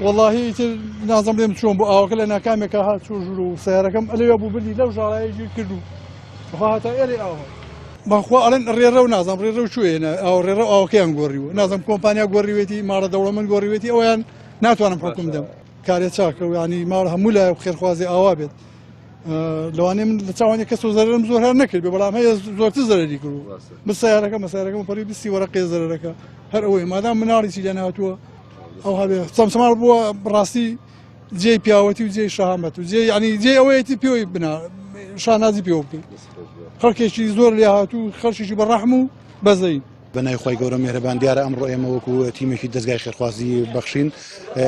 والله نازم لێم چۆن بۆ ئاوەکە لە ناکامێکە هات چۆژور و سیارەکەم ئەلێوە بوو بردی لەو ژاڵایەکی کردو هاتە ئێرێ ئاوە بەخوا ئەڵێن ڕێرە و نازم ڕێرە و شوێنە ئاو ڕێرە ئاوەکەیان گۆڕیوە نازم کۆمپانیا گۆڕیوێتی ماڵە دەوڵەمەند گۆڕیوێتی ئەویان ناتوانم حکم دەم کارێ چاکە و ینی ماڵ هەموو لای خێرخوازی ئاوا بێت لەوانێ من لە چاوانی کەس و زەرم زۆر هەر نەکرد بەڵام هەیە زۆرتر زەرری کرد بسیارەکە مەسارەکەم پەری بیستی وەرەقێ زەرەکە هەر ئەوەی مادام مناڵیسی لێ نهاتووە ئەو هەبێ چەمچماڵ بووە ڕاستی جێی پیاوەتی و جێی شەهامەت و جێ ینی جێ ئەوەیەتی پێوەی بنا شانازی پێوە بکەین خەڵکێکی زۆر لێ هاتوو خەڵکیشی بەڕەحم و بەزەین بەنای خۆی گەورە میهرەبان دیارە ئەمڕۆ ئێمە وەکو تیمێکی دەستگای خێرخوازی بەخشین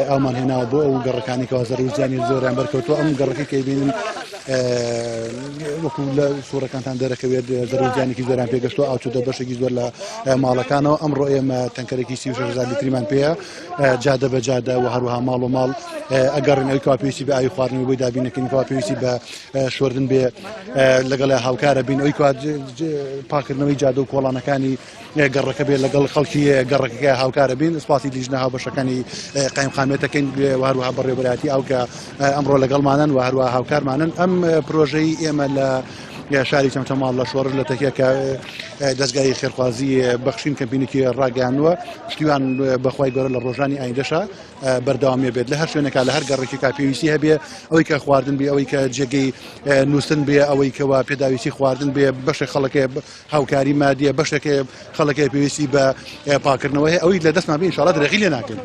ئەومان هێناوە بۆ ئەو گەڕەکانی کەوا زەرورجانی زۆریان بەرکەوتووە ئەم گەڕەکەی کە بینن وەکو لە سوورەکانتان دەرەکەوێت زەرورجانێکی زۆران پێگەشتووە ئاوچوودە بەشێکی زۆر لە ماڵەکانەوە ئەمڕۆ ئێمە تەنکەرێکی 36,000 لیتریمان پێەیە جادە بە جادە و هەروەها ماڵ و ماڵ ئەگەڕین ئەوی کەوا پێویستی بە ئاوی خواردنەوەی بۆی دابینەکەین کەوا پێویستی بە شۆردن بێ لەگەڵ هاوکارە بین ئەوی کەوا پاکردنەوەی جادە و کۆڵانەکانی گەڕەکە بێت لەگەڵ خەڵکی گەڕەکەکە هاوکارە بین سپاسی لیژنە هاوبەشەکانی قایمخانێتەکەین وهروها بەڕێوەبەرەتی ئەو کە ئەمڕۆ لەگەڵمانن و هەروها هاوکارمانن ئەم پرۆژەی ئێمە لە شاری چەمچەماڵ لە شۆڕژ لە تەکیەکە دەستگای خێرخوازی بەخشین کەمپینێکی ڕاگەیاندووە شتیوان بەخوای گەورە لە ڕۆژانی ئایندەشە بەردەوامی بێت لە هەر شوێنێکا لە هەر گەڕێکی کا پێویستی هەبێ ئەوەی کە خواردن بێ ئەوەی کە جێگەی نووسن بێ ئەوەی کەوا پێداویستی خواردن بێ بەشێک خەڵکێ هاوکاری مادیە بەشێک خەڵکی پێویستی بە پاکردنەوەی ئەوەی لە دەستمان بێ ئینشاڵڵا دەرەقی لێ ناکەین